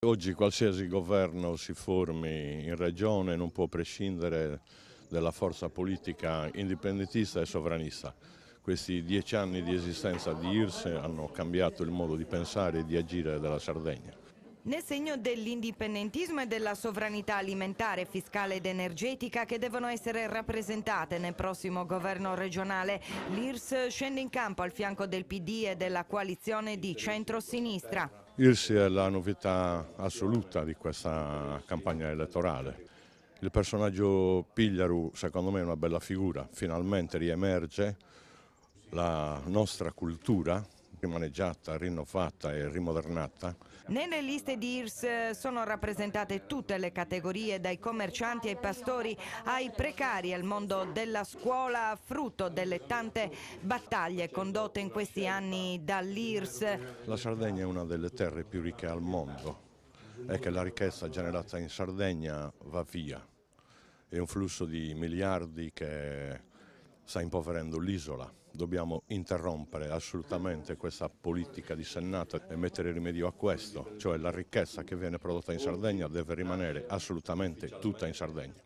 Oggi qualsiasi governo si formi in regione non può prescindere dalla forza politica indipendentista e sovranista. Questi 10 anni di esistenza di IRS hanno cambiato il modo di pensare e di agire della Sardegna. Nel segno dell'indipendentismo e della sovranità alimentare, fiscale ed energetica che devono essere rappresentate nel prossimo governo regionale, l'IRS scende in campo al fianco del PD e della coalizione di centro-sinistra. IRS è la novità assoluta di questa campagna elettorale. Il personaggio Pigliaru secondo me è una bella figura, finalmente riemerge la nostra cultura rimaneggiata, rinnovata e rimodernata. Nelle liste di IRS sono rappresentate tutte le categorie, dai commercianti ai pastori ai precari, al mondo della scuola, frutto delle tante battaglie condotte in questi anni dall'IRS. La Sardegna è una delle terre più ricche al mondo e che la ricchezza generata in Sardegna va via. È un flusso di miliardi che sta impoverendo l'isola. Dobbiamo interrompere assolutamente questa politica dissennata e mettere rimedio a questo, cioè la ricchezza che viene prodotta in Sardegna deve rimanere assolutamente tutta in Sardegna.